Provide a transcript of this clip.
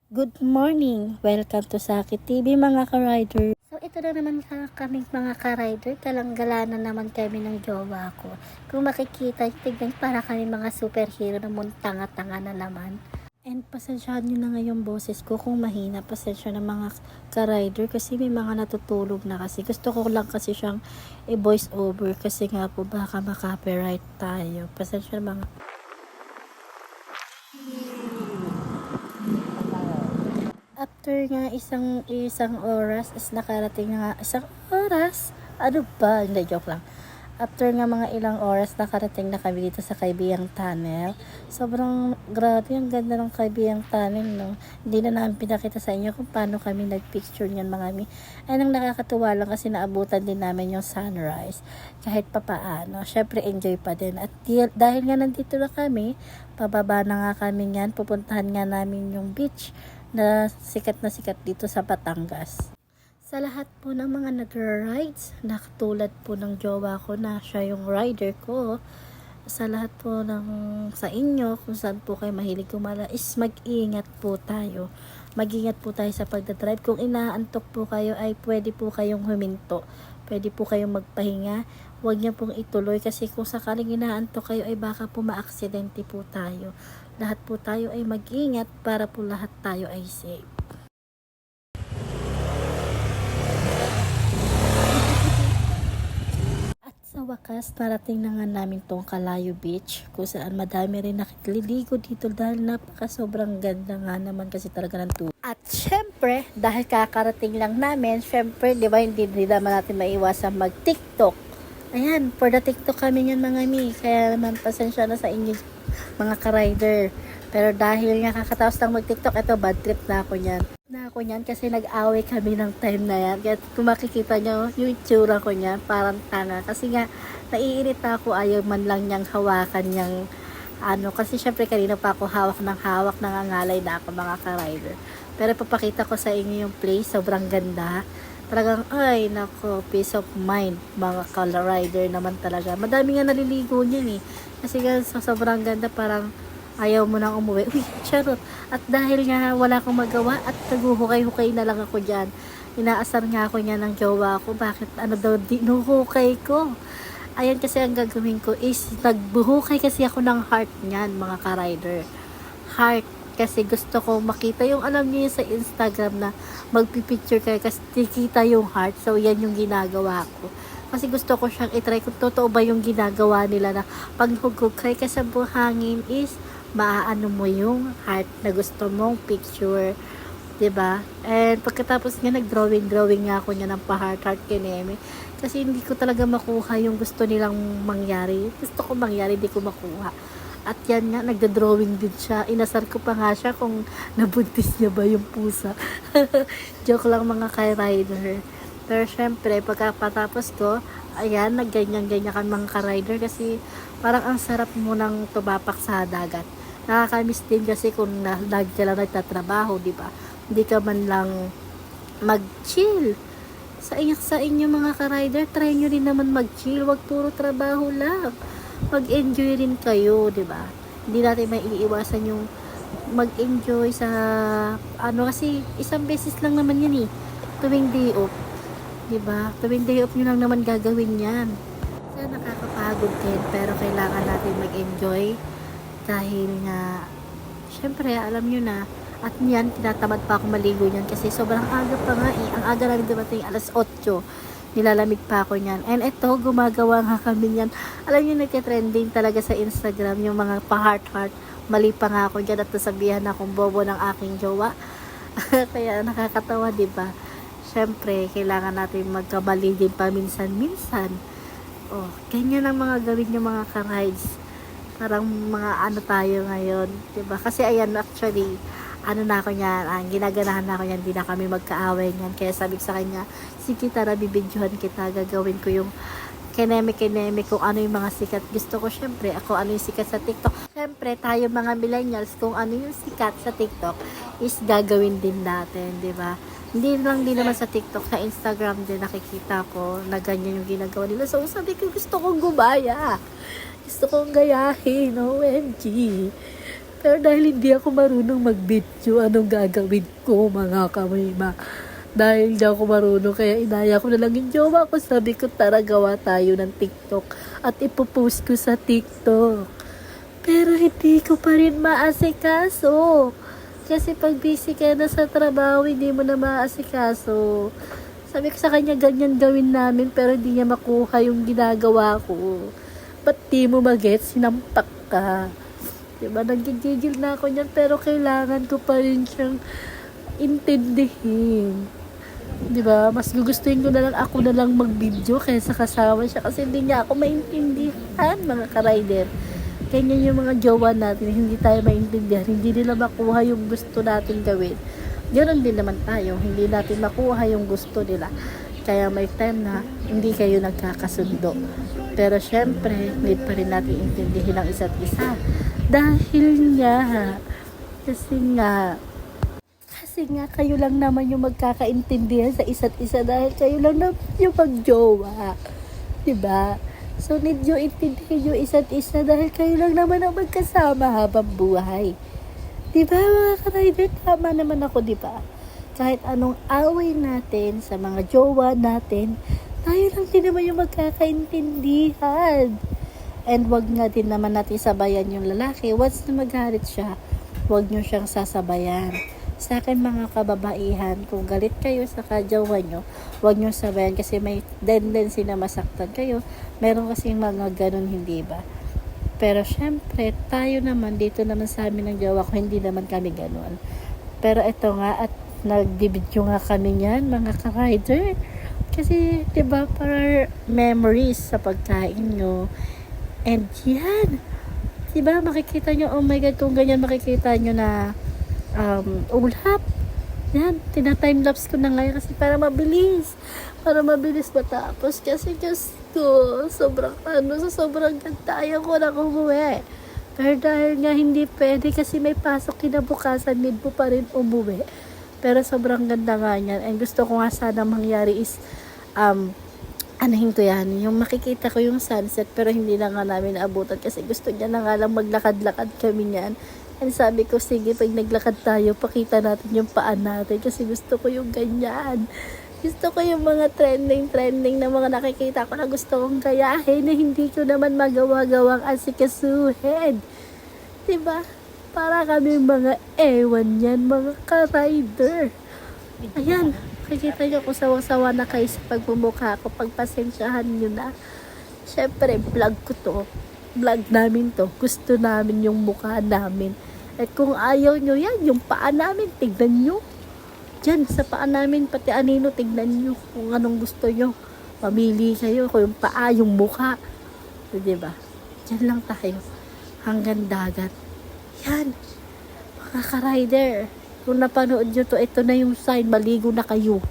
Good morning! Welcome to Sakit TV mga ka-rider. So ito na naman kaming mga ka-rider. Kalanggala na naman kami ng jowa ko. Kung makikita, tignan para kami mga superhero na tanga-tanga na naman. And pasensyahan nyo na nga yung boses ko kung mahina. Pasensya na mga ka-rider kasi may mga natutulog na kasi. Gusto ko lang kasi siyang i-voice over kasi nga po baka maka-copyright tayo. Pasensya na mga after nga isang oras is nakarating na nga isang oras. Ano ba? Hindi, joke lang. After nga mga ilang oras nakarating na kami dito sa Kaibiyang Tunnel. Sobrang grabe, ang ganda ng Kaibiyang Tunnel, no? Hindi na namin pinakita sa inyo kung paano kami nagpicture niyan mga mi. Ay, nang nakakatuwa lang kasi naabutan din namin yung sunrise. Kahit papaano, syempre enjoy pa din. At dahil nga nandito na kami, pababa na nga kami yan. Pupuntahan nga namin yung beach na sikat dito sa Batangas. Sa lahat po ng mga nagra-rides, nakatulad po ng jowa ko na siya yung rider ko, sa lahat po ng sa inyo, kung saan po kayo mahilig kumala, is mag-ingat po tayo. Mag-ingat po tayo sa pagdadrive. Kung inaantok po kayo, ay pwede po kayong huminto. Pwede po kayong magpahinga. Huwag niyo pong ituloy kasi kung sakaling inaantok kayo, ay baka po maaksidente po tayo. Lahat po tayo ay mag-ingat para po lahat tayo ay safe. Sa wakas, narating na nga namin tong Kalayo Beach kung saan madami rin nakililigo dito dahil sobrang ganda nga naman kasi talaga ng tubig. At syempre, dahil kakarating lang namin, syempre, di ba, hindi naman natin maiwasan mag-TikTok. Ayan, for the TikTok kami niyan mga mi. Kaya naman, pasensya na sa inyo mga ka-rider. Pero dahil nga kakataos lang mag-TikTok, ito bad trip na ako niyan. Kasi nag-away kami ng time na yan. Kaya kung makikita nyo, yung itsura ko niyan, parang tanga. Kasi nga, naiirita ako, ayaw man lang niyang hawakan niyang kasi syempre kanina pa ako hawak, nangangalay na ako mga ka-rider. Pero papakita ko sa inyo yung place, sobrang ganda. Talagang, ay, nako, peace of mind, mga ka-rider naman talaga. Madami nga naliligo niyan eh. Kasi nga, sobrang ganda, parang ayaw mo nang umuwi. Uy, charot. At dahil nga wala akong magawa at naguhukay-hukay na lang ako dyan. Inaasar nga ako niya ng jowa ko. Bakit daw dinuhukay ko? Ayan kasi ang gagawin ko is nagbuhukay kasi ako ng heart niyan mga ka-rider. Heart. Kasi gusto ko makita yung alam niyo sa Instagram na magpipicture kayo kasi tikita yung heart. So yan yung ginagawa ko. Kasi gusto ko siyang itry kung totoo ba yung ginagawa nila na paghugukay ka sa buhangin is maaano mo yung heart na gusto mong picture, 'di ba? And pagkatapos nga nag-drawing nga ako niya ng pa-heart kineme kasi hindi ko talaga makuha yung gusto nilang mangyari. Gusto ko mangyari, hindi ko makuha. At yan nga, nagda-drawing din siya. Inasar ko pa nga siya kung nabuntis niya ba yung pusa. Joke lang mga ka-rider. Pero syempre, pagkatapos ko, ayan, nagganyan-ganyan kan mga ka-rider kasi parang ang sarap mo nang tumapak sa dagat. Nakakamiss din kasi kung lagi ka lang nagtatrabaho, di ba? Hindi ka man lang mag-chill. Sa inyo mga ka-rider, try nyo rin naman mag-chill. Wag puro trabaho lang. Mag-enjoy rin kayo, di ba? Hindi natin maiiwasan yung mag-enjoy sa kasi isang beses lang naman yan eh. Tuwing day off. Diba? Tuwing day off nyo lang naman gagawin yan. Kaya nakakapagod din, pero kailangan natin mag-enjoy dahil nga syempre alam nyo na at yan, tinatamad pa ako maligo niyan kasi sobrang aga pa nga eh. Ang aga namin dumating, alas 8. Nilalamig pa ako niyan. And ito, gumagawa nga kami niyan. Alam nyo, nagka-trending talaga sa Instagram yung mga pa-heart-heart. Mali pa nga ako dyan at nasabihan akong bobo ng aking jowa. Kaya nakakatawa, diba? Siyempre, kailangan natin magkamali din paminsan-minsan. Oh, ganyan ang mga gawin yung mga ka-rides. Parang mga tayo ngayon. Diba? Kasi ayan, actually, na ako niyan, ginaganahan na ako niyan, hindi na kami magkaaway niyan. Kaya sabi ko sa kanya, sige tara, bibidyohan kita, gagawin ko yung kineme kung ano yung mga sikat. Gusto ko syempre, ako ano yung sikat sa TikTok. Syempre, tayo mga millennials, kung ano yung sikat sa TikTok, is gagawin din natin, di ba? Hindi naman sa TikTok, sa Instagram din nakikita ko na ganyan yung ginagawa nila. So, sabi ko, gusto kong gumaya. Gusto kong gayahin, OMG. Pero dahil hindi ako marunong mag-video, anong gagawin ko mga kamima? Dahil hindi ako marunong, kaya inaya ko na lang yung jowa ko. Sabi ko, tara gawa tayo ng TikTok at ipopost ko sa TikTok. Pero hindi ko pa rin maasikaso. Kasi pag busy ka na sa trabaho, hindi mo na maasikaso. Sabi ko sa kanya, ganyan gawin namin, pero hindi niya makuha yung ginagawa ko. Ba't di mo mag-get? Sinampak ka. Diba, nagigigil na ako niyan, pero kailangan ko pa rin siyang intindihin. Diba, mas gugustuhin ko na lang ako na lang mag-video kaysa kasama siya kasi hindi niya ako maintindihan, mga ka-rider. Ganyan yung mga jowa natin, hindi tayo maintindihan, hindi nila makuha yung gusto natin gawin. Ganoon din naman tayo, hindi natin makuha yung gusto nila. Kaya may time na hindi kayo nagkakasundo. Pero syempre, need pa rin natin intindihin ang isa't isa. Dahil nga, kasi nga kayo lang naman yung magkakaintindihan sa isa't isa dahil kayo lang naman yung magjowa. Diba? So, need nyo intindihin yung isa't isa dahil kayo lang naman ang magkasama habang buhay. Diba mga ka-rider? Tama naman ako, diba? Kahit anong away natin sa mga jowa natin, tayo lang din naman yung magkakaintindihan. And wag nga din naman natin sabayan yung lalaki. Once na magalit siya, wag nyo siyang sasabayan. Sa akin mga kababaihan, kung galit kayo sa kajawa nyo, huwag nyo sabayan kasi may tendency na masaktan kayo. Meron kasing mga ganun, hindi ba? Pero syempre, tayo naman, dito naman sa amin ng jowa ko, hindi naman kami ganun. Pero ito nga, at nag-video nga kami niyan, mga ka-rider. Kasi, diba, para memories sa pagkain nyo. And yan, diba, makikita nyo, oh my God, kung ganyan makikita nyo na ulap. Yan, tina-timelapse ko na ngayon kasi para mabilis matapos kasi Diyos ko, sobrang ganda, ayaw ko na umuwi. Pero dahil nga hindi pwede kasi may pasok kinabukasan, need mo pa rin umuwi. Pero sobrang ganda nga yan, and gusto ko nga sana mangyari is anahin ko yan, yung makikita ko yung sunset pero hindi na nga namin naabutan kasi gusto niya na nga lang maglakad-lakad kami niyan. And sabi ko, sige, pag naglakad tayo, pakita natin yung paan natin kasi gusto ko yung ganyan. Gusto ko yung mga trending na mga nakikita ko na gusto kong gayahin na hindi ko naman magawa-gawang asikasuhin. Diba? Para kami mga ewan yan, mga ka-rider. Ayan, nakikita nyo kung sawa-sawa na kayo sa pagmumukha ko, pagpasensyahan nyo na. Syempre, vlog ko to. Vlog namin to. Gusto namin yung mukha namin. At kung ayaw nyo yan, yung paa namin, tignan nyo. Diyan, sa paa namin, pati anino, tignan nyo kung anong gusto nyo. Pamili kayo kung yung paa, yung mukha. So, diba? Diyan lang tayo. Hanggang dagat. Yan. Mga ka-rider. Kung napanood nyo to, ito na yung sign. Maligo na kayo.